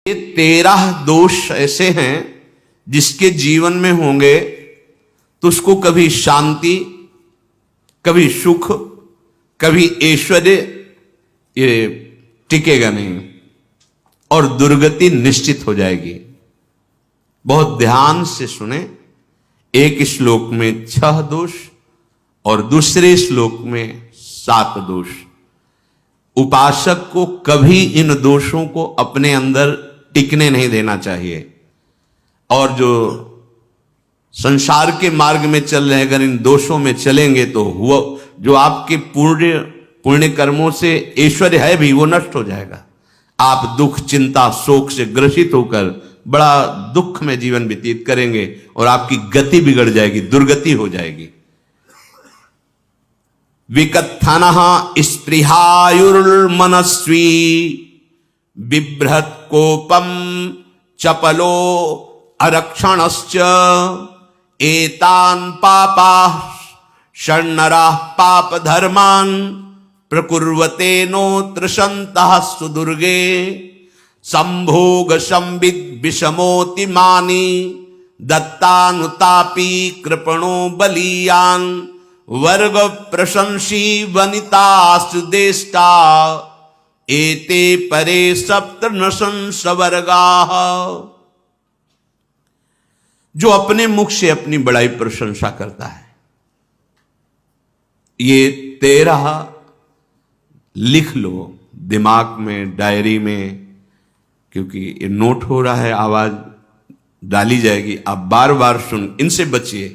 ये 13 दोष ऐसे हैं जिसके जीवन में होंगे तो उसको कभी शांति, कभी सुख, कभी ऐश्वर्य ये टिकेगा नहीं और दुर्गति निश्चित हो जाएगी। बहुत ध्यान से सुने। एक श्लोक में 6 दोष और दूसरे श्लोक में 7 दोष। उपासक को कभी इन दोषों को अपने अंदर टिकने नहीं देना चाहिए। और जो संसार के मार्ग में चल रहे अगर इन दोषों में चलेंगे तो हुआ जो आपके पुण्य कर्मों से ऐश्वर्य है भी वो नष्ट हो जाएगा। आप दुख, चिंता, शोक से ग्रसित होकर बड़ा दुख में जीवन व्यतीत करेंगे और आपकी गति बिगड़ जाएगी, दुर्गति हो जाएगी। विकत्थनः स्पृहायुर्मनस्वी बिभ्रत कोपम चपलो अरक्षणश्च एतान् पापाः षण्णराः पाप धर्मान् प्रकुर्वते नोत्र सन्तः सुदुर्गे संभोग संविद विषमोति मानी दत्तानुतापी कृपणो बलीयान् वर्ग प्रशंसी वनितास्तु देष्टा एते परे सप्तनशं सवर्गाः। जो अपने मुख से अपनी बड़ाई प्रशंसा करता है, ये 13 लिख लो दिमाग में, डायरी में, क्योंकि ये नोट हो रहा है, आवाज डाली जाएगी, आप बार बार सुन, इनसे बचिए।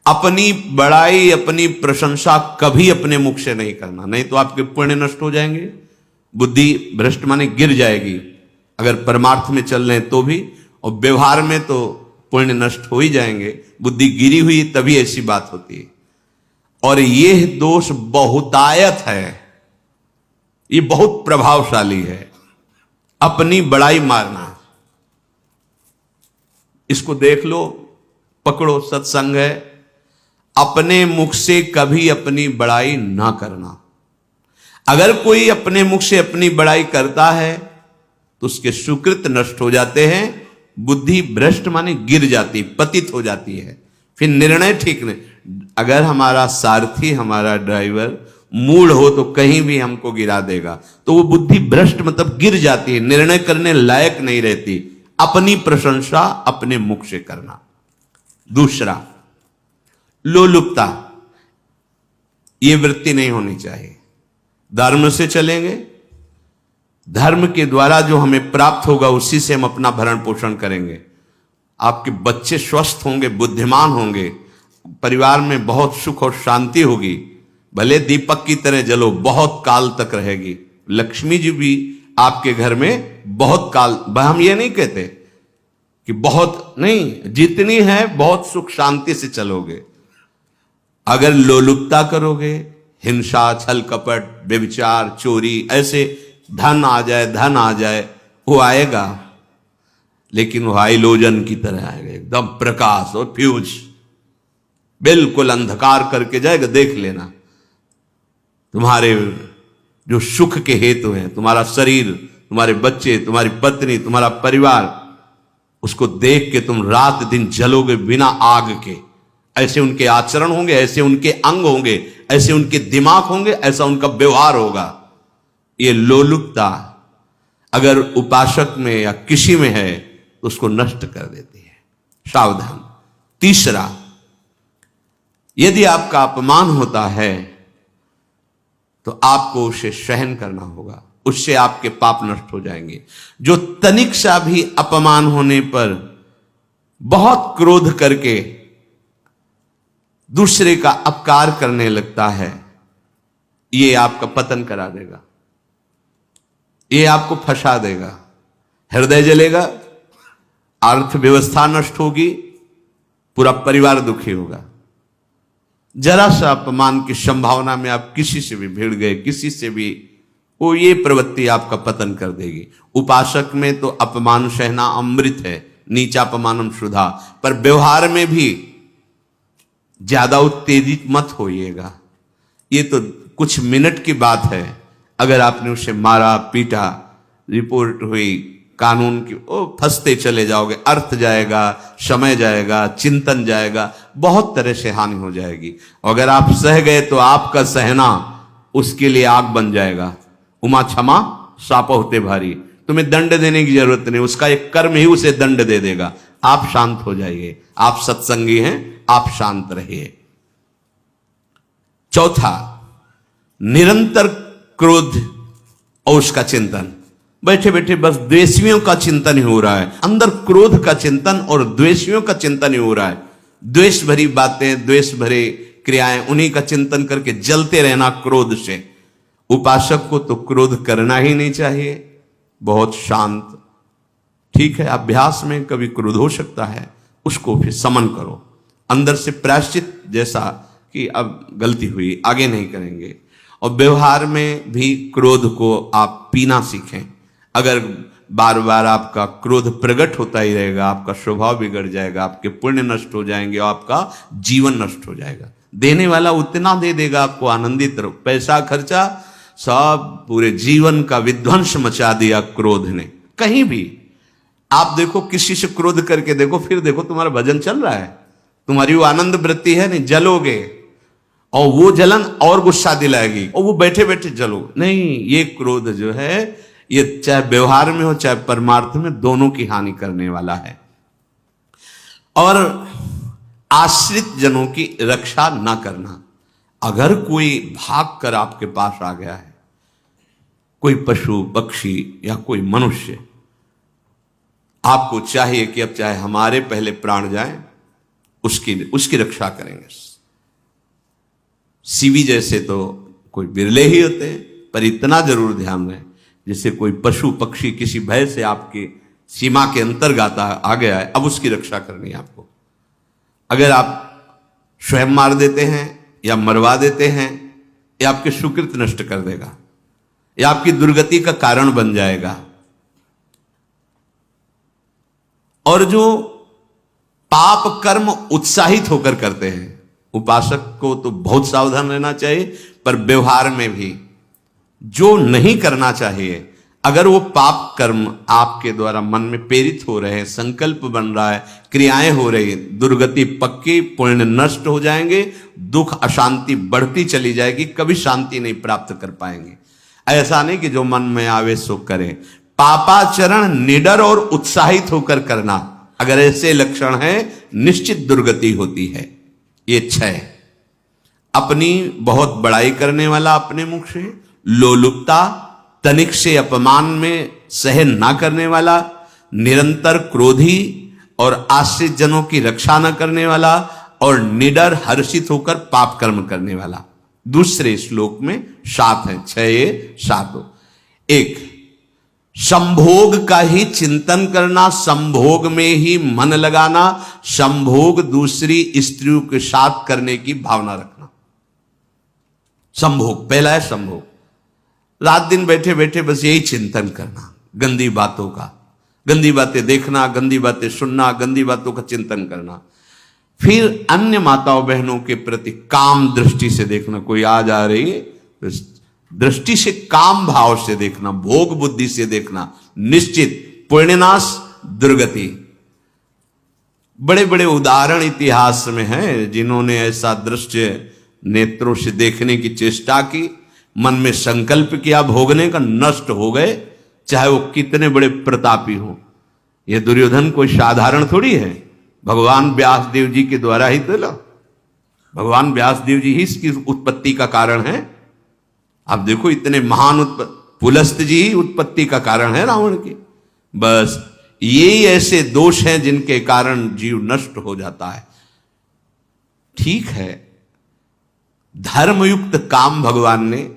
अपनी बड़ाई, अपनी प्रशंसा कभी अपने मुख से नहीं करना, नहीं तो आपके पुण्य नष्ट हो जाएंगे, बुद्धि भ्रष्ट माने गिर जाएगी। अगर परमार्थ में चल रहे हैं तो भी, और व्यवहार में तो पुण्य नष्ट हो ही जाएंगे। बुद्धि गिरी हुई तभी ऐसी बात होती है। और यह दोष बहुतायत है, ये बहुत प्रभावशाली है। अपनी बड़ाई मारना, इसको देख लो, पकड़ो, सत्संग है। अपने मुख से कभी अपनी बड़ाई ना करना। अगर कोई अपने मुख से अपनी बड़ाई करता है तो उसके सुकृत नष्ट हो जाते हैं, बुद्धि भ्रष्ट माने गिर जाती, पतित हो जाती है, फिर निर्णय ठीक नहीं। अगर हमारा सारथी, हमारा ड्राइवर मूढ़ हो तो कहीं भी हमको गिरा देगा, तो वो बुद्धि भ्रष्ट मतलब गिर जाती है, निर्णय करने लायक नहीं रहती। अपनी प्रशंसा अपने मुख से करना। दूसरा, लोलुपता, ये वृत्ति नहीं होनी चाहिए। धर्म से चलेंगे, धर्म के द्वारा जो हमें प्राप्त होगा उसी से हम अपना भरण पोषण करेंगे। आपके बच्चे स्वस्थ होंगे, बुद्धिमान होंगे, परिवार में बहुत सुख और शांति होगी। भले दीपक की तरह जलो, बहुत काल तक रहेगी। लक्ष्मी जी भी आपके घर में बहुत काल, हम ये नहीं कहते कि बहुत नहीं, जितनी है बहुत सुख शांति से चलोगे। अगर लोलुपता करोगे, हिंसा, छल कपट, व्यभिचार, चोरी, ऐसे धन आ जाए, वो आएगा, लेकिन वो हाइलोजन की तरह आएगा, एकदम प्रकाश और फ्यूज, बिल्कुल अंधकार करके जाएगा। देख लेना, तुम्हारे जो सुख के हेतु हैं, तुम्हारा शरीर, तुम्हारे बच्चे, तुम्हारी पत्नी, तुम्हारा परिवार, उसको देख के तुम रात दिन जलोगे बिना आग के। ऐसे उनके आचरण होंगे, ऐसे उनके अंग होंगे, ऐसे उनके दिमाग होंगे, ऐसा उनका व्यवहार होगा। ये लोलुपता अगर उपासक में या किसी में है तो उसको नष्ट कर देती है। सावधान। तीसरा, यदि आपका अपमान होता है तो आपको उसे सहन करना होगा, उससे आपके पाप नष्ट हो जाएंगे। जो तनिक सा भी अपमान होने पर बहुत क्रोध करके दूसरे का अपकार करने लगता है, ये आपका पतन करा देगा, ये आपको फंसा देगा, हृदय जलेगा, अर्थव्यवस्था नष्ट होगी, पूरा परिवार दुखी होगा। जरा सा अपमान की संभावना में आप किसी से भी भिड़ गए, किसी से भी, वो ये प्रवृत्ति आपका पतन कर देगी। उपासक में तो अपमान सहना अमृत है, नीचापमानम शुद्धा, पर व्यवहार में भी ज्यादा उत्तेजित मत होइएगा। ये तो कुछ मिनट की बात है। अगर आपने उसे मारा, पीटा, रिपोर्ट हुई कानून की, ओ फंसते चले जाओगे, अर्थ जाएगा, समय जाएगा, चिंतन जाएगा, बहुत तरह से हानि हो जाएगी। अगर आप सह गए तो आपका सहना उसके लिए आग बन जाएगा। उमा क्षमा साप होते भारी, तुम्हें दंड देने की जरूरत नहीं, उसका एक कर्म ही उसे दंड दे देगा। आप शांत हो जाइए, आप सत्संगी हैं, आप शांत रहिए। चौथा, निरंतर क्रोध और उसका चिंतन। बैठे बैठे बस द्वेषियों का चिंतन ही हो रहा है, अंदर क्रोध का चिंतन और द्वेषियों का चिंतन ही हो रहा है। द्वेष भरी बातें, द्वेष भरे क्रियाएं, उन्हीं का चिंतन करके जलते रहना क्रोध से। उपासक को तो क्रोध करना ही नहीं चाहिए, बहुत शांत। ठीक है, अभ्यास में कभी क्रोध हो सकता है, उसको फिर समन करो, अंदर से प्रायश्चित, जैसा कि अब गलती हुई, आगे नहीं करेंगे। और व्यवहार में भी क्रोध को आप पीना सीखें। अगर बार बार आपका क्रोध प्रकट होता ही रहेगा, आपका स्वभाव बिगड़ जाएगा, आपके पुण्य नष्ट हो जाएंगे और आपका जीवन नष्ट हो जाएगा। देने वाला उतना दे देगा, आपको आनंदित रहो, पैसा खर्चा सब, पूरे जीवन का विध्वंस मचा दिया क्रोध ने। कहीं भी आप देखो, किसी से क्रोध करके देखो, फिर देखो तुम्हारा भजन चल रहा है, तुम्हारी वो आनंद वृत्ति है नहीं, जलोगे और वो जलन और गुस्सा दिलाएगी और वो बैठे बैठे जलोगे नहीं। ये क्रोध जो है, ये चाहे व्यवहार में हो चाहे परमार्थ में, दोनों की हानि करने वाला है। और आश्रित जनों की रक्षा ना करना। अगर कोई भाग कर आपके पास आ गया है, कोई पशु पक्षी या कोई मनुष्य, आपको चाहिए कि अब चाहे हमारे पहले प्राण जाएं, उसकी रक्षा करेंगे। सीवी जैसे तो कोई बिरले ही होते हैं, पर इतना जरूर ध्यान रहे, जैसे कोई पशु पक्षी किसी भय से आपके सीमा के अंतर्गत आ गया है, अब उसकी रक्षा करनी है आपको। अगर आप स्वयं मार देते हैं या मरवा देते हैं, ये आपके सुकृत नष्ट कर देगा, या आपकी दुर्गति का कारण बन जाएगा। और जो पाप कर्म उत्साहित होकर करते हैं, उपासक को तो बहुत सावधान रहना चाहिए, पर व्यवहार में भी जो नहीं करना चाहिए, अगर वो पाप कर्म आपके द्वारा मन में प्रेरित हो रहे हैं, संकल्प बन रहा है, क्रियाएं हो रही, दुर्गति पक्की, पुण्य नष्ट हो जाएंगे, दुख अशांति बढ़ती चली जाएगी, कभी शांति नहीं प्राप्त कर पाएंगे। ऐसा नहीं कि जो मन में आवे सो करें। पापाचरण निडर और उत्साहित होकर करना, अगर ऐसे लक्षण है, निश्चित दुर्गति होती है। ये 6, अपनी बहुत बड़ाई करने वाला अपने मुख से, लोलुपता, तनिक से अपमान में सहन ना करने वाला, निरंतर क्रोधी और आश्रित जनों की रक्षा न करने वाला, और निडर हर्षित होकर पाप कर्म करने वाला। दूसरे श्लोक में 7 है, 6 7। 1, संभोग का ही चिंतन करना, संभोग में ही मन लगाना, संभोग दूसरी स्त्रियों के साथ करने की भावना रखना। संभोग, पहला है संभोग। रात दिन बैठे बैठे बस यही चिंतन करना, गंदी बातों का, गंदी बातें देखना, गंदी बातें सुनना, गंदी बातों का चिंतन करना। फिर अन्य माताओं बहनों के प्रति काम दृष्टि से देखना, कोई आ जा रही है दृष्टि से, काम भाव से देखना, भोग बुद्धि से देखना, निश्चित पुण्यनाश दुर्गति। बड़े बड़े उदाहरण इतिहास में हैं, जिन्होंने ऐसा दृश्य नेत्रों से देखने की चेष्टा की, मन में संकल्प किया भोगने का, नष्ट हो गए, चाहे वो कितने बड़े प्रतापी हो। ये दुर्योधन कोई साधारण थोड़ी है, भगवान व्यास देव जी के द्वारा ही तो लो, भगवान व्यास देव जी ही इसकी उत्पत्ति का कारण है। आप देखो, इतने महान पुलस्त जी ही उत्पत्ति का कारण है रावण की। बस यही ऐसे दोष हैं जिनके कारण जीव नष्ट हो जाता है। ठीक है, धर्मयुक्त काम भगवान ने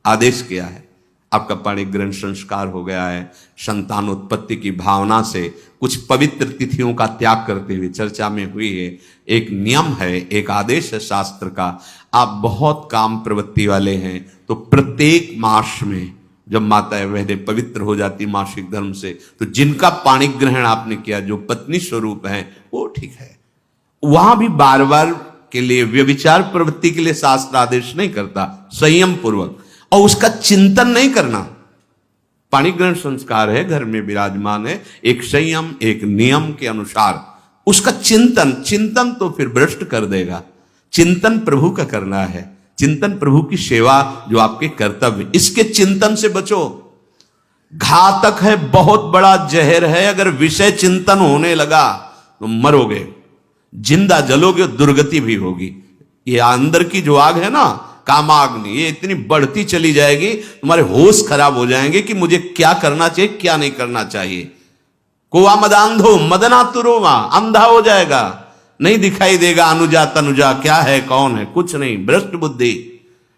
आदेश किया है, आपका परिग्रहण संस्कार हो गया है, संतानोत्पत्ति की भावना से कुछ पवित्र तिथियों का त्याग करते हुए चर्चा में हुई है। एक नियम है, एक आदेश है शास्त्र का। आप बहुत काम प्रवृत्ति वाले हैं तो प्रत्येक मास में जब माताएं बहनें पवित्र हो जाती मासिक धर्म से, तो जिनका पाणी ग्रहण आपने किया, जो पत्नी स्वरूप है, वो ठीक है। वहां भी बार बार के लिए व्यभिचार प्रवृत्ति के लिए शास्त्र आदेश नहीं करता, संयम पूर्वक, और उसका चिंतन नहीं करना। पाणिग्रहण संस्कार है, घर में विराजमान है, एक संयम एक नियम के अनुसार उसका चिंतन, चिंतन तो फिर भ्रष्ट कर देगा। चिंतन प्रभु का करना है, चिंतन प्रभु की सेवा जो आपके कर्तव्य, इसके चिंतन से बचो। घातक है, बहुत बड़ा जहर है, अगर विषय चिंतन होने लगा तो मरोगे, जिंदा जलोगे, दुर्गति भी होगी। ये अंदर की जो आग है ना, कामाग्नि, ये इतनी बढ़ती चली जाएगी, तुम्हारे होश खराब हो जाएंगे कि मुझे क्या करना चाहिए क्या नहीं करना चाहिए। कोवा मदांधो मदनातुरोमा, अंधा हो जाएगा, नहीं दिखाई देगा अनुजा तनुजा क्या है कौन है, कुछ नहीं, भ्रष्ट बुद्धि।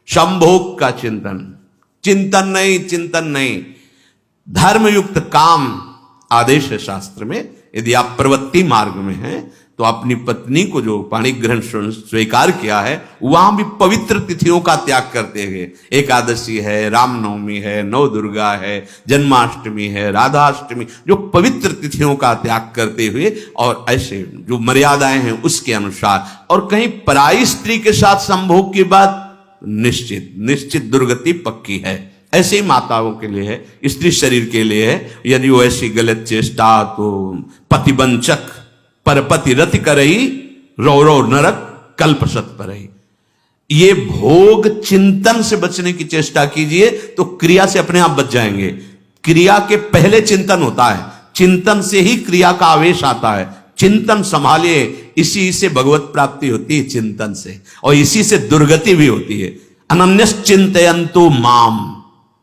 संभोग का चिंतन, चिंतन नहीं, चिंतन नहीं। धर्मयुक्त काम आदेश है शास्त्र में। यदि आप प्रवृत्ति मार्ग में हैं तो अपनी पत्नी को जो पाणिग्रहण स्वीकार किया है, वहां भी पवित्र तिथियों का त्याग करते हुए, एकादशी है, रामनवमी है, नव दुर्गा है, जन्माष्टमी है, राधाष्टमी, जो पवित्र तिथियों का त्याग करते हुए और ऐसे जो मर्यादाएं हैं उसके अनुसार, और कहीं पराई स्त्री के साथ संभोग की बात निश्चित निश्चित दुर्गति पक्की है। ऐसे ही माताओं के लिए है, स्त्री शरीर के लिए है। यदि वो ऐसी गलत चेष्टा तो पतिवंचक परपति रति करही, रौरव नरक कल्पसत परही। ये भोग चिंतन से बचने की चेष्टा कीजिए तो क्रिया से अपने आप बच जाएंगे। क्रिया के पहले चिंतन होता है, चिंतन से ही क्रिया का आवेश आता है। चिंतन संभालिए, इसी से भगवत प्राप्ति होती है, चिंतन से, और इसी से दुर्गति भी होती है। अनन्यस चिंतयन्तु माम,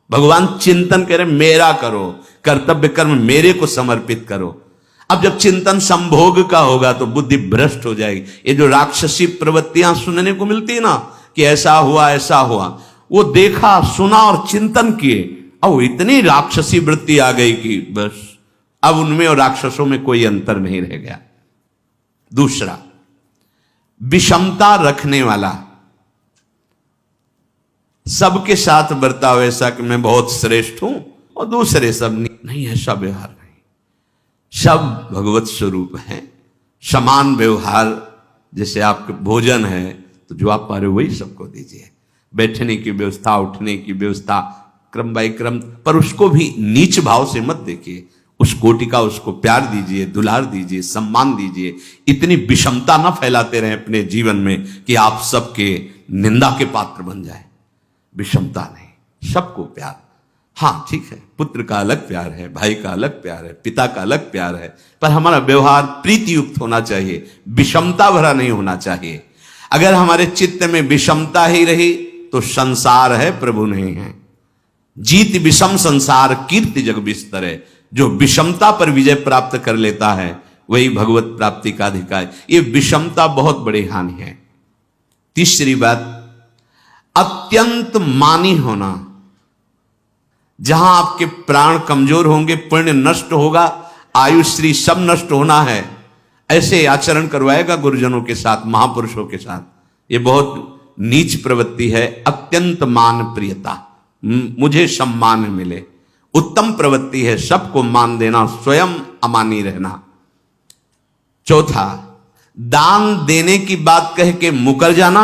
भगवान चिंतन करे मेरा करो, कर्तव्य कर्म मेरे को समर्पित करो। अब जब चिंतन संभोग का होगा तो बुद्धि भ्रष्ट हो जाएगी। ये जो राक्षसी प्रवृत्तियां सुनने को मिलती है ना कि ऐसा हुआ ऐसा हुआ, वो देखा सुना और चिंतन किए, अब इतनी राक्षसी वृत्ति आ गई कि बस अब उनमें और राक्षसों में कोई अंतर नहीं रह गया। दूसरा, विषमता रखने वाला, सबके साथ बर्ताव ऐसा कि मैं बहुत श्रेष्ठ हूं और दूसरे सब नहीं, ऐसा व्यवहार नहीं। सब भगवत स्वरूप हैं, समान व्यवहार। जैसे आपके भोजन है तो जो आप पा रहे हो वही सबको दीजिए, बैठने की व्यवस्था, उठने की व्यवस्था, क्रम बाय क्रम, पर उसको भी नीच भाव से मत देखिए। उस कोटि का उसको प्यार दीजिए, दुलार दीजिए, सम्मान दीजिए। इतनी विषमता ना फैलाते रहें अपने जीवन में कि आप सबके निंदा के पात्र बन जाए। विषमता नहीं, सबको प्यार। हाँ ठीक है, पुत्र का अलग प्यार है, भाई का अलग प्यार है, पिता का अलग प्यार है, पर हमारा व्यवहार प्रीति युक्त होना चाहिए, विषमता भरा नहीं होना चाहिए। अगर हमारे चित्त में विषमता ही रही तो संसार है, प्रभु नहीं है। जीत विषम संसार कीर्ति जग बिस्तर है। जो विषमता पर विजय प्राप्त कर लेता है वही भगवत प्राप्ति का अधिकारी। ये विषमता बहुत बड़ी हानि है। तीसरी बात, अत्यंत मानी होना। जहां आपके प्राण कमजोर होंगे, पुण्य नष्ट होगा, आयुश्री सब नष्ट होना है, ऐसे आचरण करवाएगा गुरुजनों के साथ, महापुरुषों के साथ। ये बहुत नीच प्रवृत्ति है। अत्यंत मान प्रियता, मुझे सम्मान मिले, उत्तम प्रवृत्ति है। सबको मान देना, स्वयं अमानी रहना। चौथा, दान देने की बात कह के मुकर जाना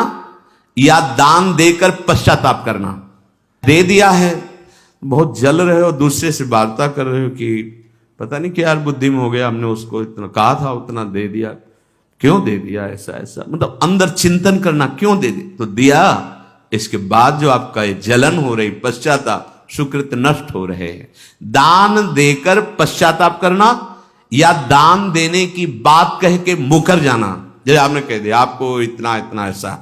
या दान देकर पश्चाताप करना। दे दिया है, बहुत जल रहे हो, दूसरे से वार्ता कर रहे हो कि पता नहीं क्या यार बुद्धि में हो गया, हमने उसको इतना कहा था, उतना दे दिया, क्यों दे दिया, ऐसा ऐसा, मतलब अंदर चिंतन करना, क्यों दे दिया तो दिया। इसके बाद जो आपका ये जलन हो रही, पश्चाताप, सुकृत नष्ट हो रहे हैं। दान देकर पश्चाताप करना या दान देने की बात कह के मुकर जाना। जैसे आपने कह दिया आपको इतना इतना ऐसा,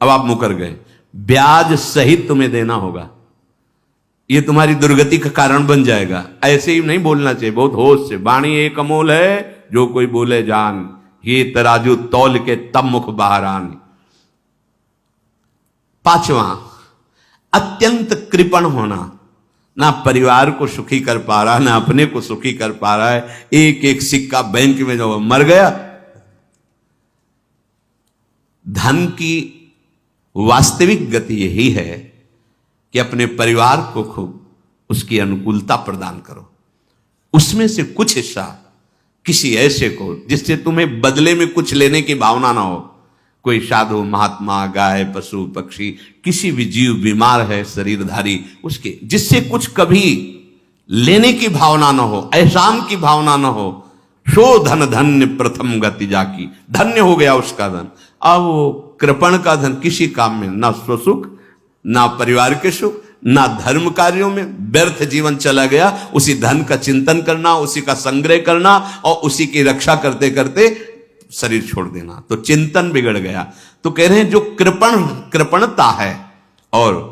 अब आप मुकर गए, ब्याज सहित तुम्हें देना होगा, ये तुम्हारी दुर्गति का कारण बन जाएगा। ऐसे ही नहीं बोलना चाहिए, बहुत होश से। वाणी एक अमोल है, जो कोई बोले जान, ये तराजू तौल के तब मुख बाहर आन। पांचवा, अत्यंत कृपण होना। ना परिवार को सुखी कर पा रहा, ना अपने को सुखी कर पा रहा है। एक एक सिक्का बैंक में जो मर गया। धन की वास्तविक गति यही है कि अपने परिवार को खूब उसकी अनुकूलता प्रदान करो, उसमें से कुछ हिस्सा किसी ऐसे को जिससे तुम्हें बदले में कुछ लेने की भावना ना हो। कोई साधु महात्मा, गाय, पशु, पक्षी, किसी भी जीव बीमार है शरीरधारी, उसके जिससे कुछ कभी लेने की भावना न हो, एहसान की भावना न हो, सो धन धन्य प्रथम गति जाकी, धन्य हो गया उसका धन। अब वो कृपण का धन किसी काम में, ना स्वसुख, ना परिवार के सुख, ना धर्म कार्यों में, व्यर्थ जीवन चला गया। उसी धन का चिंतन करना, उसी का संग्रह करना और उसी की रक्षा करते करते शरीर छोड़ देना, तो चिंतन बिगड़ गया। तो कह रहे हैं जो कृपणता है और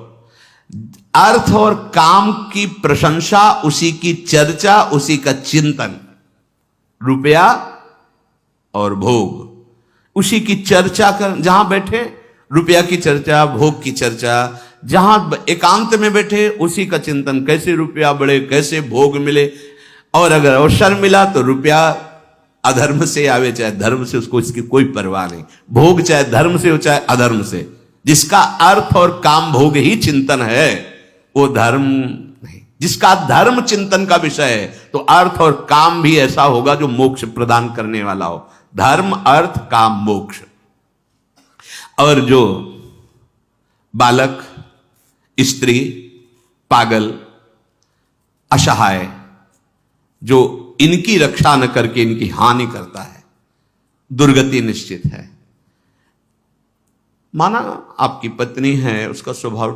अर्थ और काम की प्रशंसा, उसी की चर्चा, उसी का चिंतन, रुपया और भोग, उसी की चर्चा कर, जहां बैठे रुपया की चर्चा, भोग की चर्चा, जहां एकांत में बैठे उसी का चिंतन, कैसे रुपया बढ़े, कैसे भोग मिले, और अगर अवसर मिला तो रुपया अधर्म से आवे चाहे धर्म से, उसको इसकी कोई परवाह नहीं। भोग चाहे धर्म से हो चाहे अधर्म से, जिसका अर्थ और काम भोग ही चिंतन है वो धर्म नहीं। जिसका धर्म चिंतन का विषय है तो अर्थ और काम भी ऐसा होगा जो मोक्ष प्रदान करने वाला हो। धर्म, अर्थ, काम, मोक्ष। और जो बालक, स्त्री, पागल, असहाय, जो इनकी रक्षा न करके इनकी हानि करता है, दुर्गति निश्चित है। माना आपकी पत्नी है, उसका स्वभाव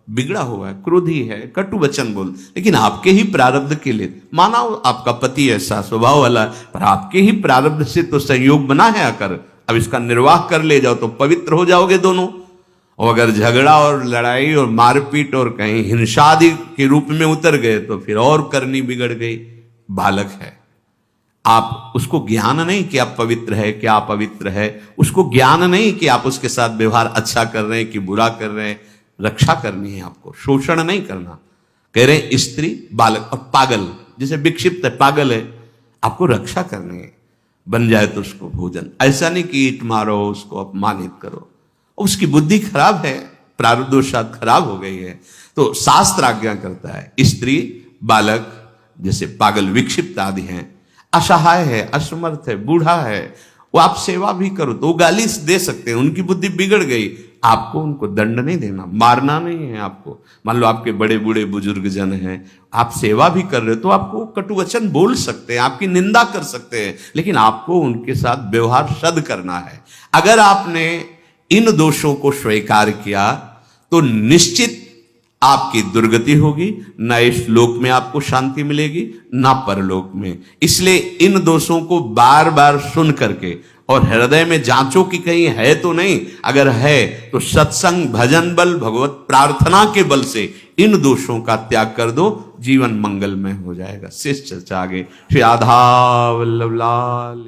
बिगड़ा हुआ है, क्रोधी है, कटु वचन बोल, लेकिन आपके ही प्रारब्ध के लिए, माना आपका पति ऐसा स्वभाव वाला, पर आपके ही प्रारब्ध से तो संयोग बना है आकर, अब इसका निर्वाह कर ले जाओ तो पवित्र हो जाओगे दोनों। और अगर झगड़ा और लड़ाई और मारपीट और कहीं हिंसा आदि के रूप में उतर गए तो फिर और करनी बिगड़ गई। बालक है, आप उसको ज्ञान नहीं कि आप पवित्र है, कि आप पवित्र है, उसको ज्ञान नहीं कि आप उसके साथ व्यवहार अच्छा कर रहे हैं कि बुरा कर रहे हैं। रक्षा करनी है आपको, शोषण नहीं करना। कह रहे हैं स्त्री, बालक और पागल, जैसे विक्षिप्त है, पागल है, आपको रक्षा करनी है। बन जाए तो उसको भोजन, ऐसा नहीं कि ईट मारो, उसको अपमानित करो, उसकी बुद्धि खराब है, प्रारब्धवशात खराब हो गई है। तो शास्त्र आज्ञा करता है, स्त्री, बालक, जैसे पागल, विक्षिप्त आदि हैं, असहाय है, असमर्थ है, बूढ़ा है, वो आप सेवा भी करो तो वो गाली दे सकते हैं, उनकी बुद्धि बिगड़ गई, आपको उनको दंड नहीं देना, मारना नहीं है आपको। मान लो आपके बड़े बूढ़े बुजुर्ग जन हैं, आप सेवा भी कर रहे हो तो आपको कटुवचन बोल सकते हैं, आपकी निंदा कर सकते हैं, लेकिन आपको उनके साथ व्यवहार सद करना है। अगर आपने इन दोषों को स्वीकार किया तो निश्चित आपकी दुर्गति होगी, न इस लोक में आपको शांति मिलेगी न परलोक में। इसलिए इन दोषों को बार बार सुन करके और हृदय में जांचो कि कहीं है तो नहीं, अगर है तो सत्संग, भजन बल, भगवत प्रार्थना के बल से इन दोषों का त्याग कर दो, जीवन मंगलमय हो जाएगा। शेष चर्चा आगे। श्री राधा वल्लभ लाल।